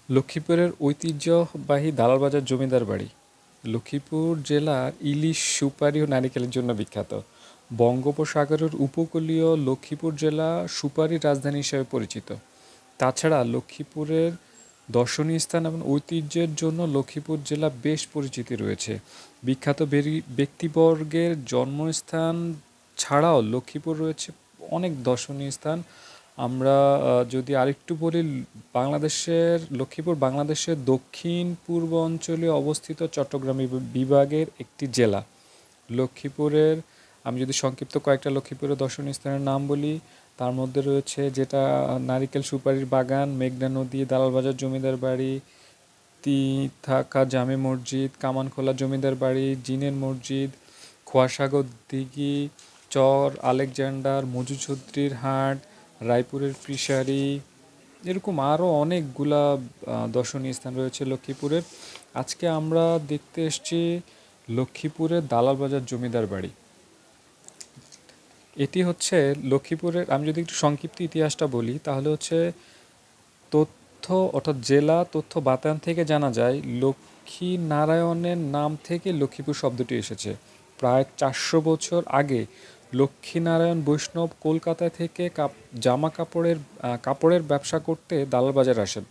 লক্ষ্মীপুরের ঐতিহ্যবাহী দালালবাজার জমিদার বাড়ি। লক্ষ্মীপুর জেলার ইলিশ, সুপারি ও নারিকেলের জন্য বিখ্যাত। বঙ্গোপসাগরের উপকূলীয় লক্ষ্মীপুর জেলা সুপারির রাজধানী হিসেবে পরিচিত। তাছাড়া লক্ষ্মীপুরের দর্শনীয় স্থান এবং ঐতিহ্যের জন্য লক্ষ্মীপুর জেলা বেশ পরিচিতি রয়েছে। বিখ্যাত ব্যক্তিবর্গের জন্মস্থান ছাড়াও লক্ষ্মীপুর রয়েছে অনেক দর্শনীয় স্থান। আমরা যদি আরেকটু বলি, লক্ষ্মীপুর বাংলাদেশের দক্ষিণ পূর্ব অঞ্চলে অবস্থিত চট্টগ্রাম বিভাগের একটি জেলা। লক্ষ্মীপুরের আমি যদি সংক্ষিপ্ত কয়েকটা লক্ষ্মীপুরের দর্শনীয় স্থানের নাম বলি, তার মধ্যে রয়েছে যেটা নারিকেল সুপারির বাগান, মেঘনা নদী, দালালবাজার জমিদার বাড়ি, থাকা জামে মসজিদ, কামানখোলা জমিদার বাড়ি, জিনের মসজিদ, খোয়াসাগর দিঘি, চর আলেকজান্ডার, মজুচৌধুরীর হাট, রায়পুরের ফিশারি, এরকম আরও অনেকগুলা দর্শনীয় স্থান রয়েছে লক্ষ্মীপুরের। আজকে আমরা দেখতে এসেছি লক্ষ্মীপুরের দালালবাজার জমিদার বাড়ি। এটি হচ্ছে লক্ষ্মীপুরের, আমি যদি একটু সংক্ষিপ্ত ইতিহাসটা বলি তাহলে হচ্ছে তথ্য অর্থাৎ জেলা তথ্য বাতায়ন থেকে জানা যায় লক্ষ্মী নারায়ণের নাম থেকে লক্ষ্মীপুর শব্দটি এসেছে। প্রায় 400 বছর আগে লক্ষ্মীনারায়ণ বৈষ্ণব কলকাতা থেকে কাপড়ের ব্যবসা করতে দালালবাজার আসেন।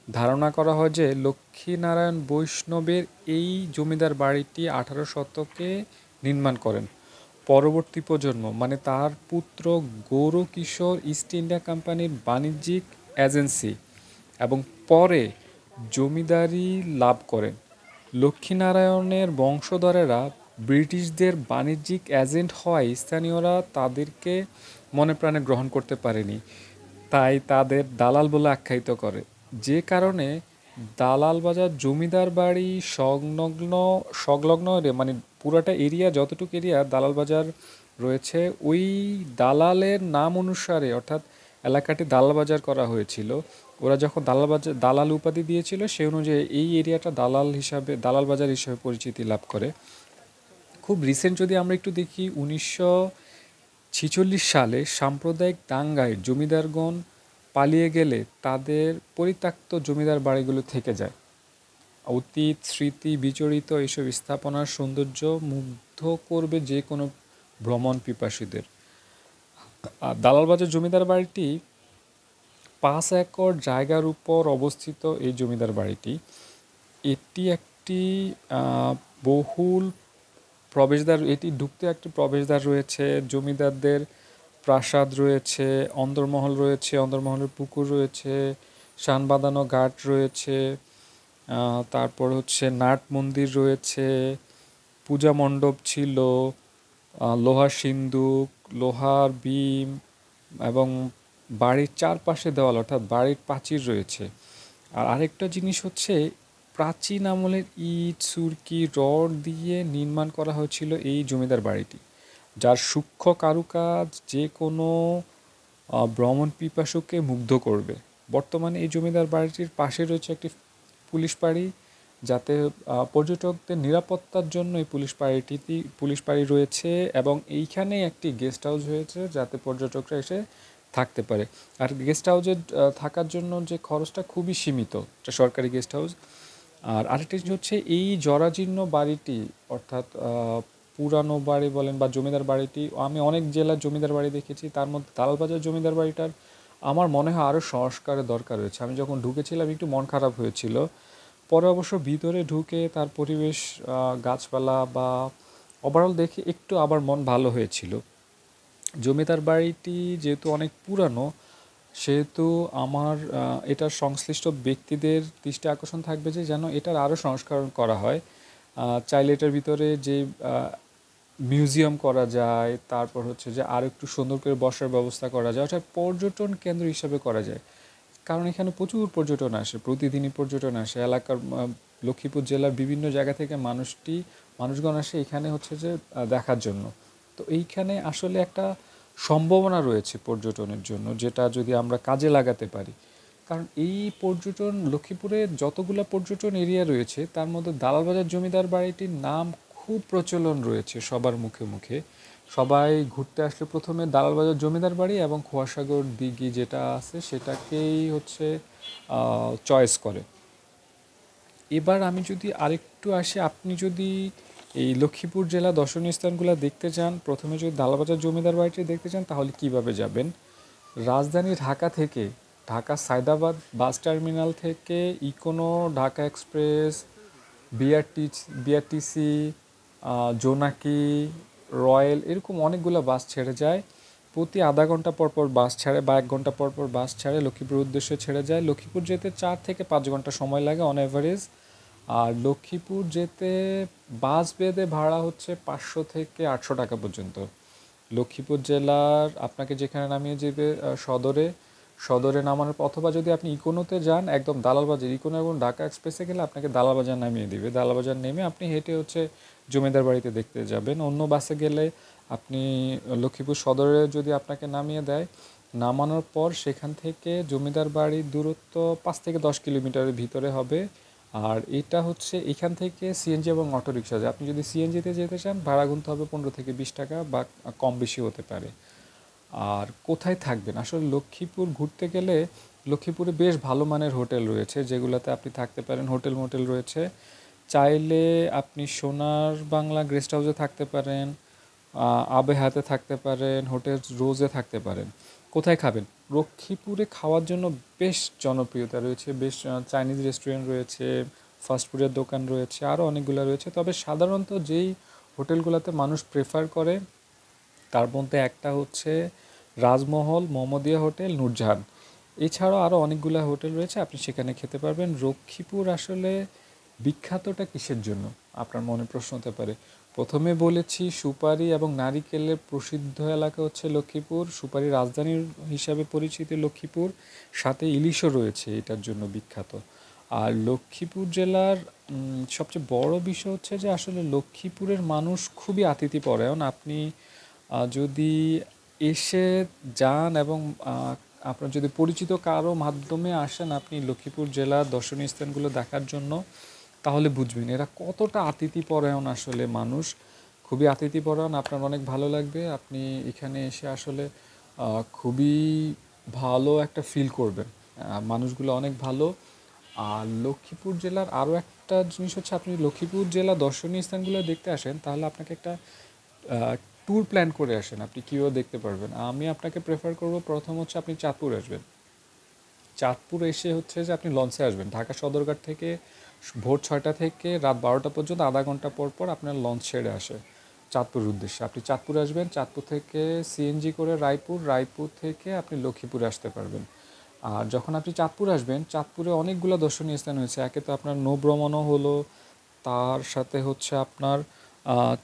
ধারণা করা হয় যে লক্ষ্মীনারায়ণ বৈষ্ণবের এই জমিদার বাড়িটি 18 শতকে নির্মাণ করেন। পরবর্তী প্রজন্ম মানে তার পুত্র গৌরকিশোর ইস্ট ইন্ডিয়া কোম্পানির বাণিজ্যিক এজেন্সি এবং পরে জমিদারি লাভ করেন। লক্ষ্মীনারায়ণের বংশধরেরা ব্রিটিশদের বাণিজ্যিক এজেন্ট হওয়ায় স্থানীয়রা তাদেরকে মনে প্রাণে গ্রহণ করতে পারেনি, তাই তাদের দালাল বলে আখ্যায়িত করে। যে কারণে দালালবাজার জমিদার বাড়ি সংলগ্ন মানে পুরাটা এরিয়া, যতটুকু এরিয়া দালালবাজার রয়েছে, ওই দালালের নাম অনুসারে অর্থাৎ এলাকাটি দালালবাজার করা হয়েছিল। ওরা যখন দালাল উপাধি দিয়েছিল সেই অনুযায়ী এই এরিয়াটা দালালবাজার হিসাবে পরিচিতি লাভ করে। খুব রিসেন্ট যদি আমরা একটু দেখি, 1946 সালে সাম্প্রদায়িক দাঙ্গায় জমিদারগণ পালিয়ে গেলে তাদের পরিত্যক্ত জমিদার বাড়িগুলো থেকে যায়। অতীত স্মৃতি বিচরিত এইসব স্থাপনার সৌন্দর্য মুগ্ধ করবে যে কোনো ভ্রমণ পিপাসীদের। আর দালালবাজার জমিদার বাড়িটি 5 একর জায়গার উপর অবস্থিত। এই জমিদার বাড়িটি এটি একটি বহুল প্রবেশদ্বার, এটি ঢুকতে একটি প্রবেশদ্বার রয়েছে, জমিদারদের প্রাসাদ রয়েছে, অন্দরমহল রয়েছে, অন্দরমহলের পুকুর রয়েছে, শান বাঁধানো ঘাট রয়েছে, তারপর হচ্ছে নাট মন্দির রয়েছে, পূজা মণ্ডপ ছিল, লোহার সিন্দুক, লোহার বিম এবং বাড়ির চারপাশে দেওয়াল অর্থাৎ বাড়ির প্রাচীর রয়েছে। আর আরেকটা জিনিস হচ্ছে প্রাচীন আমলের ইট সুরকি রড দিয়ে নির্মাণ করা হয়েছিল এই জমিদার বাড়িটি, যার সূক্ষ্ম কারুকাজ যে কোনো ভ্রমণ পিপাসুকে মুগ্ধ করবে। বর্তমানে এই জমিদার বাড়িটির পাশে রয়েছে একটি পুলিশ ফাঁড়ি, যাতে পর্যটকদের নিরাপত্তার জন্য এই পুলিশ ফাঁড়ি রয়েছে এবং এইখানে একটি গেস্ট হাউস হয়েছে যাতে পর্যটকরা এসে থাকতে পারে। আর গেস্ট হাউসে থাকার জন্য যে খরচটা খুবই সীমিত, এটা সরকারি গেস্ট হাউস। আর আরেকটি জিনিস হচ্ছে এই জরাজীর্ণ বাড়িটি অর্থাৎ পুরানো বাড়ি বলেন বা জমিদার বাড়িটি, আমি অনেক জেলার জমিদার বাড়ি দেখেছি, তার মধ্যে দালালবাজার জমিদার বাড়িটার আমার মনে হয় আরও সংস্কারের দরকার রয়েছে। আমি যখন ঢুকেছিলাম একটু মন খারাপ হয়েছিল, পরে অবশ্য ভিতরে ঢুকে তার পরিবেশ, গাছপালা বা ওভারঅল দেখে একটু আবার মন ভালো হয়েছিল। জমিদার বাড়িটি যেহেতু অনেক পুরানো, সেহেতু আমার এটার সংশ্লিষ্ট ব্যক্তিদের দৃষ্টি আকর্ষণ থাকবে যে যেন এটার আরও সংস্করণ করা হয়। চাইলে এটার ভিতরে যে মিউজিয়াম করা যায়, তারপর হচ্ছে যে আরও একটু সুন্দর করে বসার ব্যবস্থা করা যায়, অর্থাৎ পর্যটন কেন্দ্র হিসাবে করা যায়। কারণ এখানে প্রচুর পর্যটন আসে, প্রতিদিনই পর্যটন আসে। এলাকার লক্ষ্মীপুর জেলার বিভিন্ন জায়গা থেকে মানুষগণ আসে এখানে হচ্ছে যে দেখার জন্য। তো এইখানে আসলে একটা সম্ভাবনা রয়েছে পর্যটনের জন্য, যেটা যদি আমরা কাজে লাগাতে পারি। কারণ এই পর্যটন লক্ষ্মীপুরে যতগুলো পর্যটন এরিয়া রয়েছে তার মধ্যে দালালবাজার জমিদার বাড়িটির নাম খুব প্রচলন রয়েছে সবার মুখে মুখে। সবাই ঘুরতে আসলে প্রথমে দালালবাজার জমিদার বাড়ি এবং খোয়াসাগর দিঘি যেটা আছে সেটাকেই হচ্ছে চয়েস করে। এবার আমি যদি আরেকটু আসি, আপনি যদি এই লক্ষ্মীপুর জেলা দর্শনীয় স্থানগুলো দেখতে চান, প্রথমে যদি দালাবাজার জমিদার বাড়িটি দেখতে চান তাহলে কিভাবে যাবেন? রাজধানী ঢাকা থেকে, ঢাকা সায়দাবাদ বাস টার্মিনাল থেকে Econo, Dhaka express, BRT, BRTC, জোনাকি, রয়্যাল, এরকম অনেকগুলো বাস ছেড়ে যায়। প্রতি আধা ঘন্টা পর পর বাস ছাড়ে বা 1 ঘন্টা পর পর বাস ছাড়ে, লক্ষ্মীপুর উদ্দেশ্যে ছেড়ে যায়। লক্ষ্মীপুর যেতে 4 থেকে 5 ঘন্টা সময় লাগে অন অ্যাভারেজ। আর লক্ষ্মীপুর যেতে বাস বেঁধে ভাড়া হচ্ছে 500 থেকে 800 টাকা পর্যন্ত। লক্ষ্মীপুর জেলার আপনাকে যেখানে নামিয়ে যাবে সদরে, সদরে নামানোর পর, অথবা যদি আপনি ইকোনোতে যান একদম দালালবাজার, ইকোনো এবং ঢাকা এক্সপ্রেসে গেলে আপনাকে দালালবাজার নামিয়ে দিবে। দালালবাজার নেমে আপনি হেঁটে হচ্ছে জমিদার বাড়িতে দেখতে যাবেন। অন্য বাসে গেলে আপনি লক্ষ্মীপুর সদরে যদি আপনাকে নামিয়ে দেয়, নামানোর পর সেখান থেকে জমিদার বাড়ির দূরত্ব 5 থেকে 10 কিলোমিটারের ভিতরে হবে। আর এটা হচ্ছে এখান থেকে সিএনজি এবং অটোরিকশা যায়। আপনি যদি সিএনজিতে যেতে চান ভাড়া গুনতে হবে 15 থেকে 20 টাকা বা কম বেশি হতে পারে। আর কোথায় থাকবেন? আসলে লক্ষ্মীপুর ঘুরতে গেলে লক্ষ্মীপুরে বেশ ভালো মানের হোটেল রয়েছে যেগুলোতে আপনি থাকতে পারেন। হোটেল মোটেল রয়েছে, চাইলে আপনি সোনার বাংলা গেস্ট হাউসে থাকতে পারেন, আবেহাতে থাকতে পারেন, হোটেল রোজে থাকতে পারেন। কোথায় খাবেন? লক্ষ্মীপুরে খাওয়ার জন্য বেশ জনপ্রিয়তা রয়েছে, বেশ চাইনিজ রেস্টুরেন্ট রয়েছে, ফাস্টফুডের দোকান রয়েছে, আরও অনেকগুলো রয়েছে। তবে সাধারণত যেই হোটেলগুলোতে মানুষ প্রেফার করে তার মধ্যে একটা হচ্ছে রাজমহল, মোহাম্মদিয়া হোটেল, নূরজাহান। এছাড়াও আরও অনেকগুলো হোটেল রয়েছে, আপনি সেখানে খেতে পারবেন। লক্ষ্মীপুর আসলে বিখ্যাতটা কিসের জন্য আপনার মনে প্রশ্ন হতে পারে। প্রথমে বলেছি সুপারি এবং নারিকেলের প্রসিদ্ধ এলাকা হচ্ছে লক্ষ্মীপুর, সুপারি রাজধানীর হিসাবে পরিচিত লক্ষ্মীপুর, সাথে ইলিশও রয়েছে এটার জন্য বিখ্যাত। আর লক্ষ্মীপুর জেলার সবচেয়ে বড় বিষয় হচ্ছে যে আসলে লক্ষ্মীপুরের মানুষ খুবই আতিথ্যপরায়ণ। আপনি যদি এসে যান এবং আপনার যদি পরিচিত কারো মাধ্যমে আসেন আপনি লক্ষ্মীপুর জেলার দর্শনীয় স্থানগুলো দেখার জন্য, তাহলে বুঝবেন এরা কতটা আতিথ্যপরায়ণ। আসলে মানুষ খুবই আতিথ্যপরায়ণ, আপনার অনেক ভালো লাগবে। আপনি এখানে এসে আসলে খুবই ভালো একটা ফিল করবেন, মানুষগুলো অনেক ভালো। আর লক্ষ্মীপুর জেলার আরও একটা জিনিস হচ্ছে, আপনি লক্ষ্মীপুর জেলা দর্শনীয় স্থানগুলো দেখতে আসেন তাহলে আপনাকে একটা ট্যুর প্ল্যান করে আসেন, আপনি কীভাবে দেখতে পারবেন। আমি আপনাকে প্রেফার করব, প্রথম হচ্ছে আপনি চাঁদপুর আসবেন। চাঁদপুর এসে হচ্ছে যে আপনি লঞ্চে আসবেন ঢাকা সদরঘাট থেকে। ভোর 6টা থেকে রাত 12টা পর্যন্ত আধা ঘন্টা পর পর আপনার লঞ্চ ছেড়ে আসে চাঁদপুর উদ্দেশ্যে। আপনি চাঁদপুর আসবেন, চাঁদপুর থেকে সিএনজি করে রায়পুর, রায়পুর থেকে আপনি লক্ষ্মীপুরে আসতে পারবেন। আর যখন আপনি চাঁদপুর আসবেন, চাঁদপুরে অনেকগুলো দর্শনীয় স্থান হয়েছে। একে তো আপনার নৌভ্রমণও হলো, তার সাথে হচ্ছে আপনার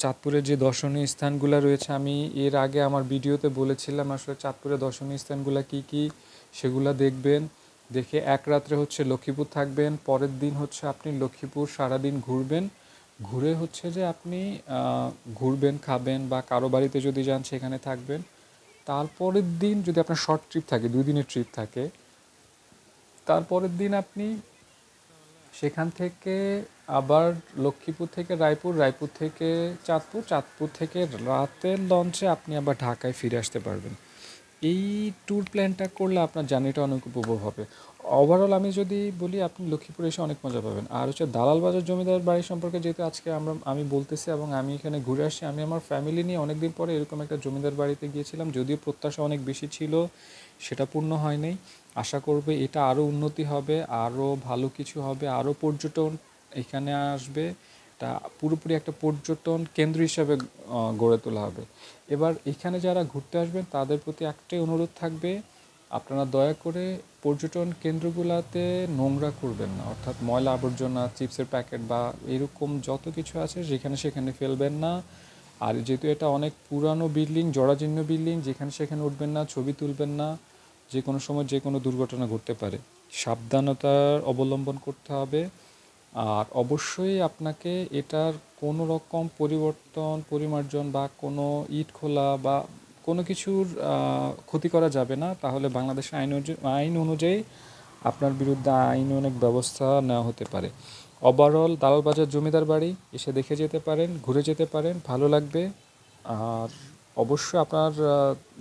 চাঁদপুরের যে দর্শনীয় স্থানগুলো রয়েছে, আমি এর আগে আমার ভিডিওতে বলেছিলাম আসলে চাঁদপুরের দর্শনীয় স্থানগুলো কী কী, সেগুলো দেখবেন। দেখে এক রাত্রে হচ্ছে লক্ষ্মীপুর থাকবেন, পরের দিন হচ্ছে আপনি লক্ষ্মীপুর সারাদিন ঘুরবেন। ঘুরে হচ্ছে যে আপনি ঘুরবেন, খাবেন, বা কারো বাড়িতে যদি যান সেখানে থাকবেন। তারপরের দিন যদি আপনার শর্ট ট্রিপ থাকে, 2 দিনের ট্রিপ থাকে, তারপরের দিন আপনি সেখান থেকে আবার লক্ষ্মীপুর থেকে রায়পুর, রায়পুর থেকে চাঁদপুর, চাঁদপুর থেকে রাতের লঞ্চে আপনি আবার ঢাকায় ফিরে আসতে পারবেন। এই ট্যুর প্ল্যানটা করলে আপনার জার্নিটা অনেক উপভোগ হবে। ওভারঅল আমি যদি বলি, আপনি লক্ষ্মীপুরে এসে অনেক মজা পাবেন। আর হচ্ছে দালাল বাজার জমিদার বাড়ি সম্পর্কে যেহেতু আজকে আমি বলতেছি এবং আমি এখানে ঘুরে আসি, আমি আমার ফ্যামিলি নিয়ে অনেক দিন পরে এরকম একটা জমিদার বাড়িতে গিয়েছিলাম। যদিও প্রত্যাশা অনেক বেশি ছিল, সেটা পূর্ণ হয় নাই। আশা করবে এটা আরও উন্নতি হবে, আরও ভালো কিছু হবে, আরও পর্যটন এখানে আসবে। এটা পুরোপুরি একটা পর্যটন কেন্দ্র হিসাবে গড়ে তোলা হবে। এবার এখানে যারা ঘুরতে আসবেন তাদের প্রতি একটাই অনুরোধ থাকবে, আপনারা দয়া করে পর্যটন কেন্দ্রগুলোতে নোংরা করবেন না, অর্থাৎ ময়লা আবর্জনা, চিপসের প্যাকেট বা এরকম যত কিছু আছে যেখানে সেখানে ফেলবেন না। আর যেহেতু এটা অনেক পুরানো বিল্ডিং, জরাজীর্ণ বিল্ডিং, যেখানে সেখানে উঠবেন না, ছবি তুলবেন না। যে কোনো সময় যে কোনো দুর্ঘটনা ঘটতে পারে, সাবধানতার অবলম্বন করতে হবে। আর অবশ্যই আপনাকে এটার কোনো রকম পরিবর্তন, পরিমার্জন বা কোনো ইট খোলা বা কোনো কিছুর ক্ষতি করা যাবে না, তাহলে বাংলাদেশের আইন অনুযায়ী আপনার বিরুদ্ধে অনেক ব্যবস্থা নেওয়া হতে পারে। ওভারঅল দালালবাজার জমিদার বাড়ি এসে দেখে যেতে পারেন, ঘুরে যেতে পারেন, ভালো লাগবে। আর অবশ্যই আপনার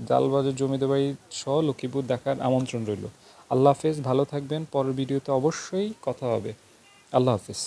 দালালবাজার জমিদার বাড়ি সহ লক্ষ্মীপুর দেখার আমন্ত্রণ রইল। আল্লাহ হাফেজ, ভালো থাকবেন। পরের ভিডিওতে অবশ্যই কথা হবে। আল্লাহ হাফিজ।